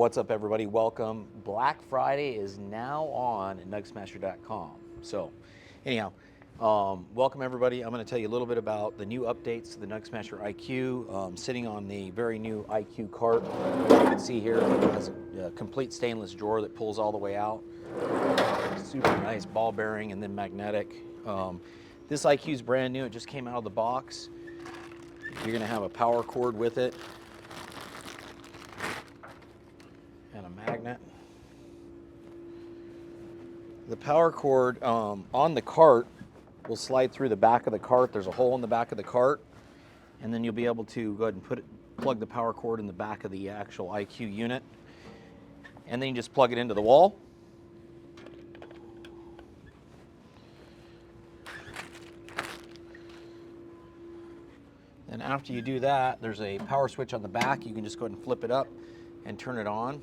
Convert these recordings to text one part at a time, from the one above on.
What's up, everybody? Welcome. Black Friday is now on at NugSmasher.com. So, anyhow, welcome everybody. I'm going to tell you a little bit about the new updates to the NugSmasher IQ. Sitting on the very new IQ cart, as you can see here, it has a complete stainless drawer that pulls all the way out. Super nice ball bearing and then magnetic. This IQ is brand new. It just came out of the box. You're going to have a power cord with it and a magnet. The power cord on the cart will slide through the back of the cart. There's a hole in the back of the cart, and then you'll be able to go ahead and plug the power cord in the back of the actual IQ unit, and then you just plug it into the wall. And after you do that, there's a power switch on the back. You can just go ahead and flip it up and turn it on.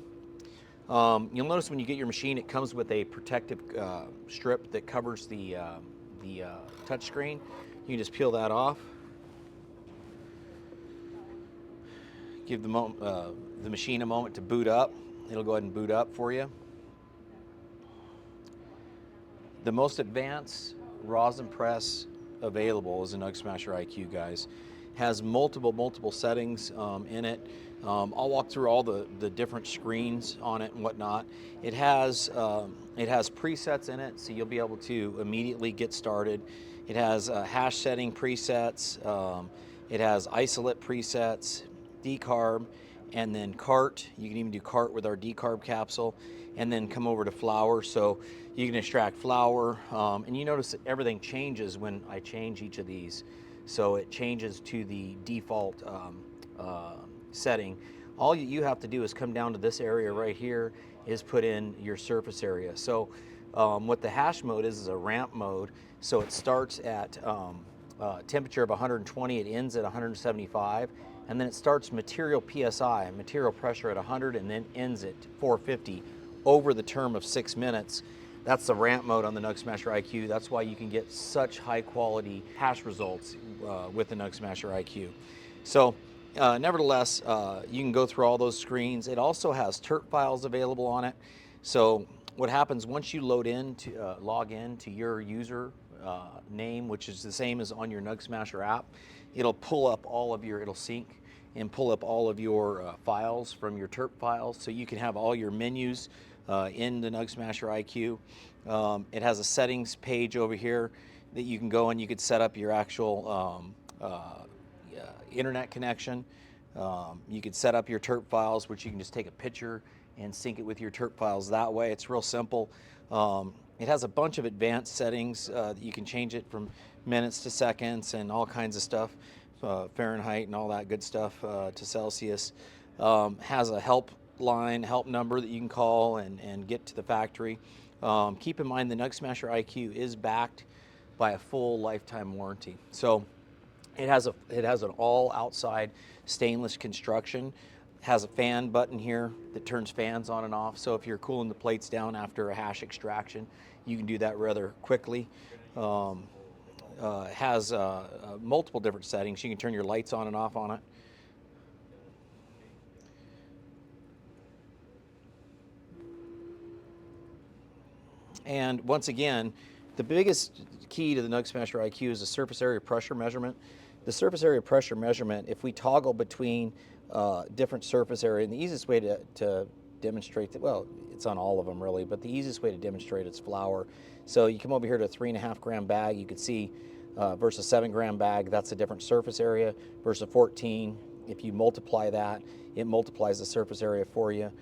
You'll notice when you get your machine, it comes with a protective strip that covers the touch screen. You can just peel that off. Give the machine a moment to boot up. It'll go ahead and boot up for you. The most advanced rosin press available is a NugSmasher IQ, guys. Has multiple settings in it. I'll walk through all the different screens on it and whatnot. It has presets in it, so you'll be able to immediately get started. It has hash setting presets. It has isolate presets, decarb, and then cart. You can even do cart with our decarb capsule, and then come over to flour. So you can extract flour, and you notice that everything changes when I change each of these. So it changes to the default setting. All you have to do is come down to this area right here, is put in your surface area. So what the hash mode is a ramp mode. So it starts at temperature of 120, it ends at 175, and then it starts material PSI, material pressure at 100, and then ends at 450 over the term of 6 minutes. That's the ramp mode on the NugSmasher IQ. That's why you can get such high quality hash results with the NugSmasher IQ. So nevertheless, you can go through all those screens. It also has terp files available on it. So what happens once you log in to your user name, which is the same as on your NugSmasher app, it'll sync and pull up all of your files from your terp files, so you can have all your menus in the NugSmasher IQ. It has a settings page over here that you can go and you could set up your actual internet connection. You could set up your terp files, which you can just take a picture and sync it with your terp files that way. It's real simple. It has a bunch of advanced settings that you can change it from minutes to seconds and all kinds of stuff, Fahrenheit and all that good stuff to Celsius. Has a help number that you can call and get to the factory. Keep in mind the NugSmasher IQ is backed by a full lifetime warranty. So it has an all outside stainless construction. Has a fan button here that turns fans on and off. So if you're cooling the plates down after a hash extraction, you can do that rather quickly. Has multiple different settings. You can turn your lights on and off on it. And once again, the biggest key to the NugSmasher IQ is the surface area pressure measurement. The surface area pressure measurement, if we toggle between different surface area, and the easiest way to demonstrate that, well, it's on all of them really, but the easiest way to demonstrate it's flour. So you come over here to a 3.5 gram bag, you can see versus 7 gram bag, that's a different surface area versus 14. If you multiply that, it multiplies the surface area for you.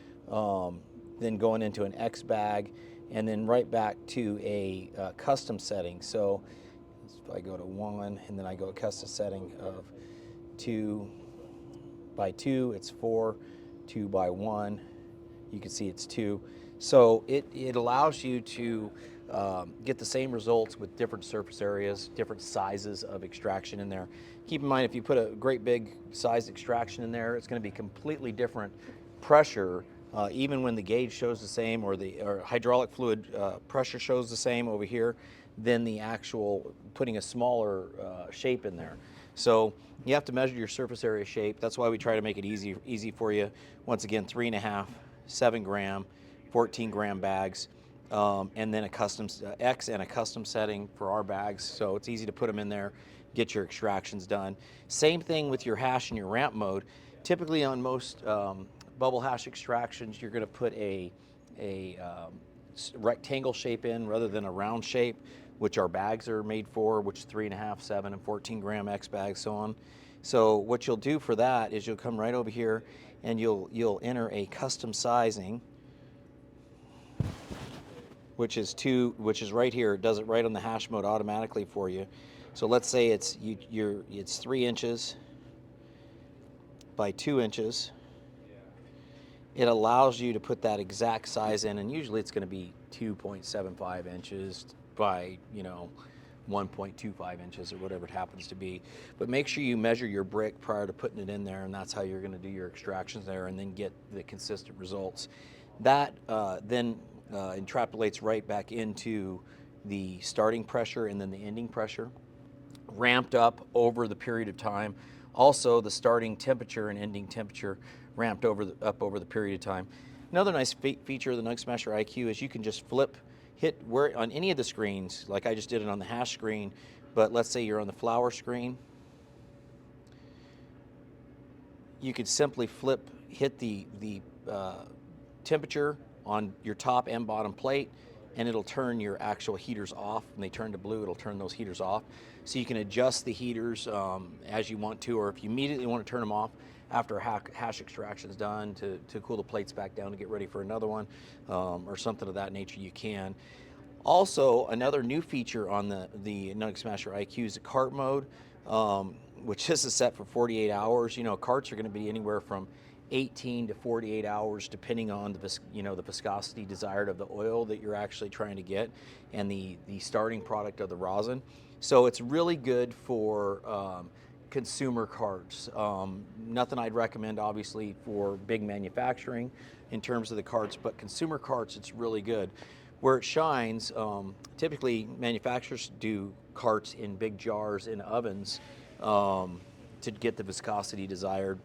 Then going into an X bag, and then right back to a custom setting. So if I go to 1 and then I go a custom setting of 2 by 2, it's 4, 2 by 1, you can see it's 2. So it allows you to get the same results with different surface areas, different sizes of extraction in there. Keep in mind, if you put a great big size extraction in there, it's going to be completely different pressure. Even when the gauge shows the same, or hydraulic fluid pressure shows the same over here, than the actual putting a smaller shape in there. So you have to measure your surface area shape. That's why we try to make it easy for you. Once again, 3.5 7 gram, 14 gram bags, and then a custom X and a custom setting for our bags. So it's easy to put them in there, get your extractions done. Same thing with your hash and your ramp mode. Typically on most bubble hash extractions, you're going to put a rectangle shape in rather than a round shape, which our bags are made for, which is 3.5, 7, and 14 gram X bags, so on. So what you'll do for that is you'll come right over here and you'll enter a custom sizing, which is right here. It does it right on the hash mode automatically for you. So let's say it's 3 inches by 2 inches. It allows you to put that exact size in, and usually it's going to be 2.75 inches by 1.25 inches or whatever it happens to be. But make sure you measure your brick prior to putting it in there, and that's how you're going to do your extractions there and then get the consistent results. That then interpolates right back into the starting pressure and then the ending pressure, ramped up over the period of time. Also, the starting temperature and ending temperature ramped up over the period of time. Another nice feature of the NugSmasher IQ is you can just hit where on any of the screens, like I just did it on the hash screen, but let's say you're on the flour screen. You could simply hit the temperature on your top and bottom plate, and it'll turn your actual heaters off. When they turn to blue, it'll turn those heaters off. So you can adjust the heaters as you want to, or if you immediately want to turn them off after hash extraction is done to cool the plates back down to get ready for another one, or something of that nature, you can. Also, another new feature on the NugSmasher IQ is the cart mode, which is set for 48 hours. Carts are going to be anywhere from 18 to 48 hours, depending on the viscosity desired of the oil that you're actually trying to get, and the starting product of the rosin. So it's really good for consumer carts. Nothing I'd recommend, obviously, for big manufacturing in terms of the carts, but consumer carts, it's really good. Where it shines, typically manufacturers do carts in big jars in ovens to get the viscosity desired.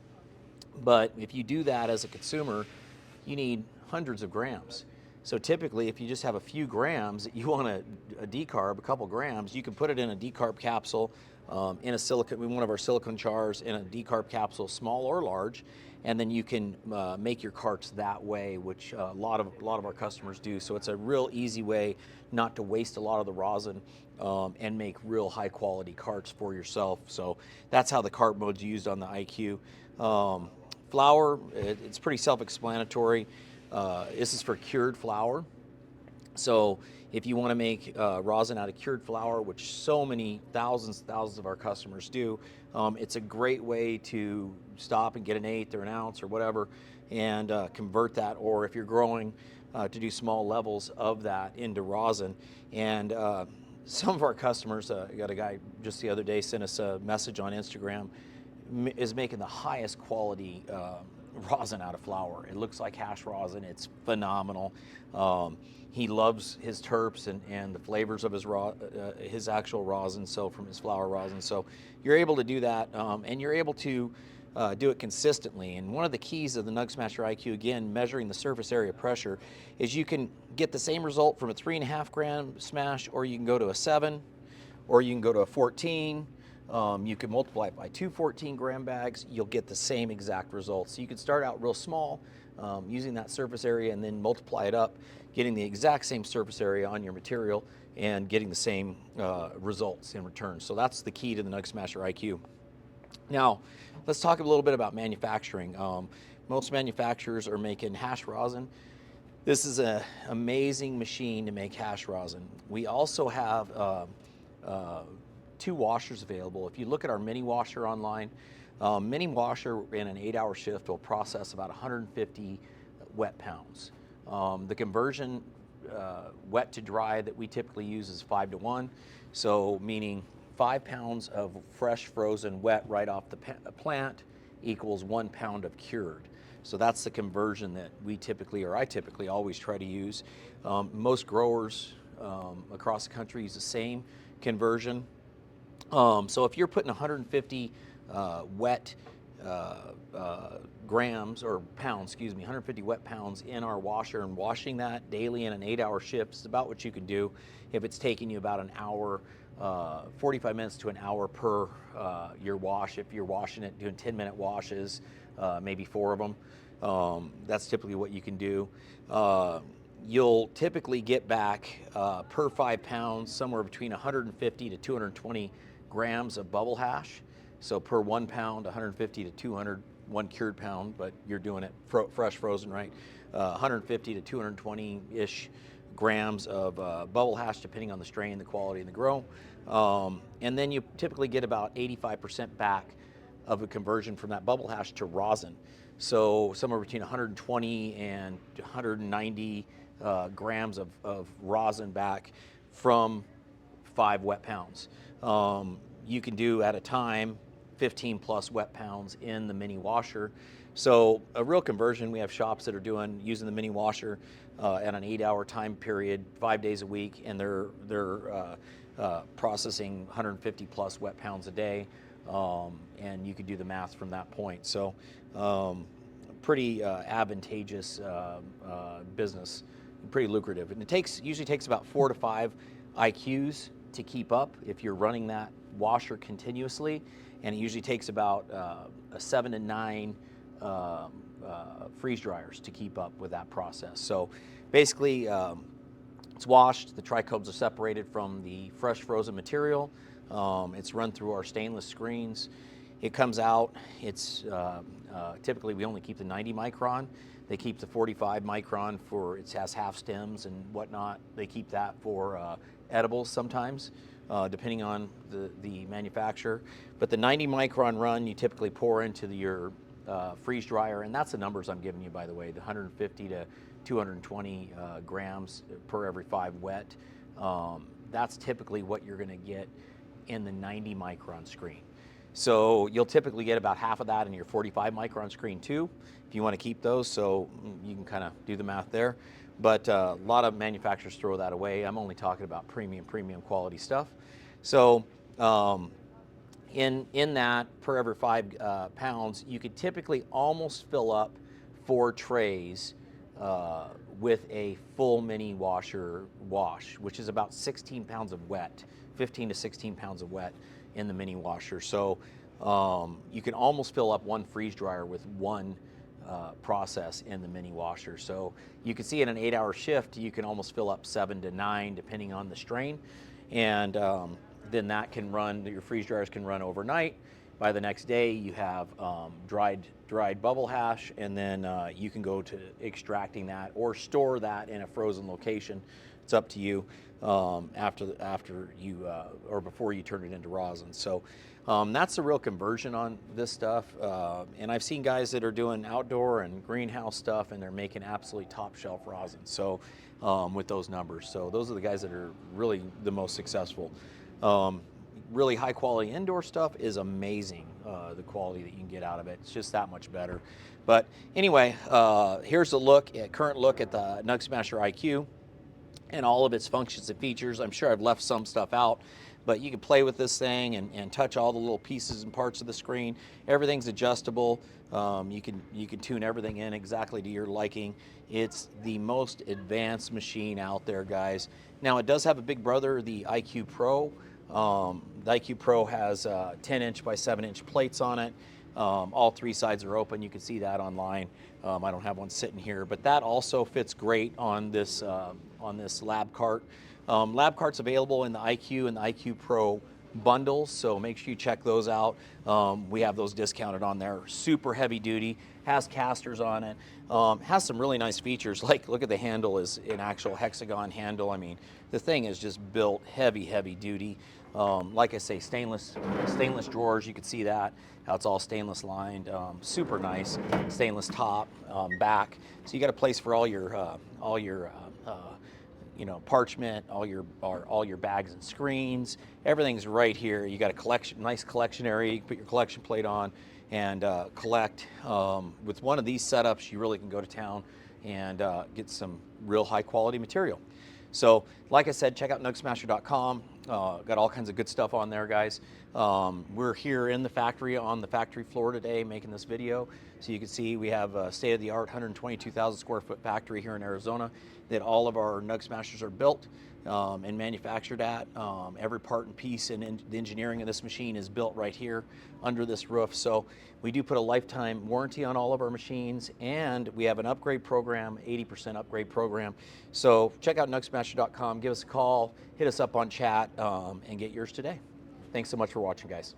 But if you do that as a consumer, you need hundreds of grams. So typically, if you just have a few grams that you want a decarb, a couple grams, you can put it in a decarb capsule, in one of our silicone jars, in a decarb capsule, small or large, and then you can make your carts that way, which a lot of our customers do. So it's a real easy way not to waste a lot of the rosin and make real high quality carts for yourself. So that's how the cart mode's used on the IQ. Flour, it's pretty self-explanatory. This is for cured flour. So if you want to make rosin out of cured flour, which so many thousands of our customers do, it's a great way to stop and get an eighth or an ounce or whatever and convert that, or if you're growing, to do small levels of that into rosin. And some of our customers, I got a guy just the other day sent us a message on Instagram, is making the highest quality rosin out of flour. It looks like hash rosin. It's phenomenal. He loves his terps and the flavors of his actual rosin, so from his flour rosin. So you're able to do that, and you're able to do it consistently. And one of the keys of the NugSmasher IQ, again, measuring the surface area pressure, is you can get the same result from a 3.5 gram smash, or you can go to a 7, or you can go to a 14. You can multiply it by 2 14 gram bags, you'll get the same exact results. So you can start out real small, using that surface area, and then multiply it up, getting the exact same surface area on your material and getting the same results in return. So that's the key to the NugSmasher IQ. Now, let's talk a little bit about manufacturing. Most manufacturers are making hash rosin. This is an amazing machine to make hash rosin. We also have 2 washers available. If you look at our mini washer online, mini washer in an 8-hour shift will process about 150 wet pounds. The conversion wet to dry that we typically use is 5 to 1, so meaning 5 pounds of fresh frozen wet right off the plant equals 1 pound of cured. So that's the conversion that I typically always try to use. Most growers across the country use the same conversion. So if you're putting 150 wet grams or pounds, excuse me, 150 wet pounds in our washer, and washing that daily in an 8-hour shift is about what you can do if it's taking you about an hour, 45 minutes to an hour per your wash. If you're washing it, doing 10-minute washes, maybe 4 of them, that's typically what you can do. You'll typically get back per 5 pounds somewhere between 150 to 220 grams of bubble hash. So per 1 pound, 150 to 200, 1 cured pound, but you're doing it fresh frozen, right? 150 to 220-ish grams of bubble hash, depending on the strain, the quality, and the grow. And then you typically get about 85% back of a conversion from that bubble hash to rosin. So somewhere between 120 and 190 grams of rosin back from 5 wet pounds. You can do at a time 15 plus wet pounds in the mini washer. So a real conversion. We have shops that are using the mini washer at an 8-hour time period, 5 days a week, and they're processing 150 plus wet pounds a day. And you could do the math from that point. So pretty advantageous business, pretty lucrative. And it usually takes about 4 to 5 IQs to keep up if you're running that washer continuously, and it usually takes about 7 to 9 freeze dryers to keep up with that process. So basically, it's washed, the trichomes are separated from the fresh frozen material. It's run through our stainless screens. It comes out, it's typically we only keep the 90 micron. They keep the 45 micron for, it has half stems and whatnot. They keep that for edibles sometimes, depending on the manufacturer. But the 90 micron run, you typically pour into your freeze dryer, and that's the numbers I'm giving you, by the way, the 150 to 220 grams per every 5 wet. That's typically what you're gonna get in the 90 micron screen. So you'll typically get about half of that in your 45 micron screen too, if you want to keep those. So you can kind of do the math there. But a lot of manufacturers throw that away. I'm only talking about premium quality stuff. So in that, per every 5 pounds, you could typically almost fill up 4 trays with a full mini washer wash, which is about 16 pounds of wet, 15 to 16 pounds of wet in the mini washer. So you can almost fill up 1 freeze dryer with 1 process in the mini washer. So you can see in an 8-hour shift, you can almost fill up 7 to 9 depending on the strain. And then that can run, your freeze dryers can run overnight. By the next day, you have dried bubble hash, and then you can go to extracting that or store that in a frozen location. It's up to you after you or before you turn it into rosin. So that's the real conversion on this stuff. And I've seen guys that are doing outdoor and greenhouse stuff, and they're making absolutely top shelf rosin. So with those numbers, so those are the guys that are really the most successful. Really high quality indoor stuff is amazing. The quality that you can get out of it, it's just that much better. But anyway, here's a current look at the NugSmasher IQ and all of its functions and features. I'm sure I've left some stuff out, but you can play with this thing and touch all the little pieces and parts of the screen. Everything's adjustable. You can tune everything in exactly to your liking. It's the most advanced machine out there, guys. Now, it does have a big brother, the IQ Pro. The IQ Pro has 10-inch by 7-inch plates on it. All 3 sides are open. You can see that online. I don't have one sitting here, but that also fits great on this lab cart. Lab cart's available in the IQ and the IQ Pro bundles, so make sure you check those out. We have those discounted on there. Super heavy duty, has casters on it, has some really nice features, like look at the handle is an actual hexagon handle. I mean, the thing is just built heavy duty. Like I say, stainless drawers, you can see that, how it's all stainless lined, super nice, stainless top, back. So you got a place for all your parchment, all your bags and screens. Everything's right here. You got a nice collection area. You can put your collection plate on and collect. With one of these setups, you really can go to town and get some real high quality material. So, like I said, check out NugSmasher.com. Got all kinds of good stuff on there, guys. We're here in the factory, on the factory floor today, making this video. So you can see we have a state-of-the-art 122,000 square foot factory here in Arizona that all of our NugSmashers are built and manufactured at. Every part and piece and the engineering of this machine is built right here under this roof. So we do put a lifetime warranty on all of our machines, and we have an upgrade program, 80% upgrade program. So check out NugSmasher.com, give us a call, hit us up on chat, and get yours today. Thanks so much for watching, guys.